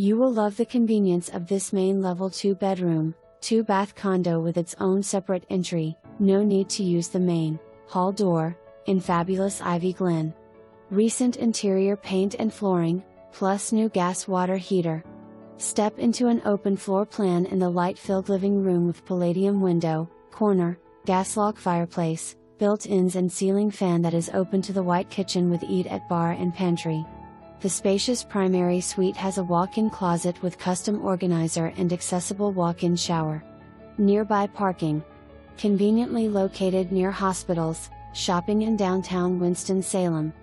You will love the convenience of this main level 2-bedroom, 2-bath condo with its own separate entry, no need to use the main hall door, in fabulous Ivy Glen. Recent interior paint and flooring, plus new gas water heater. Step into an open floor plan in the light-filled living room with palladium window, corner, gas log fireplace, built-ins and ceiling fan that is open to the white kitchen with eat-at-bar and pantry. The spacious primary suite has a walk-in closet with custom organizer and accessible walk-in shower. Nearby parking. Conveniently located near hospitals, shopping in downtown Winston Salem.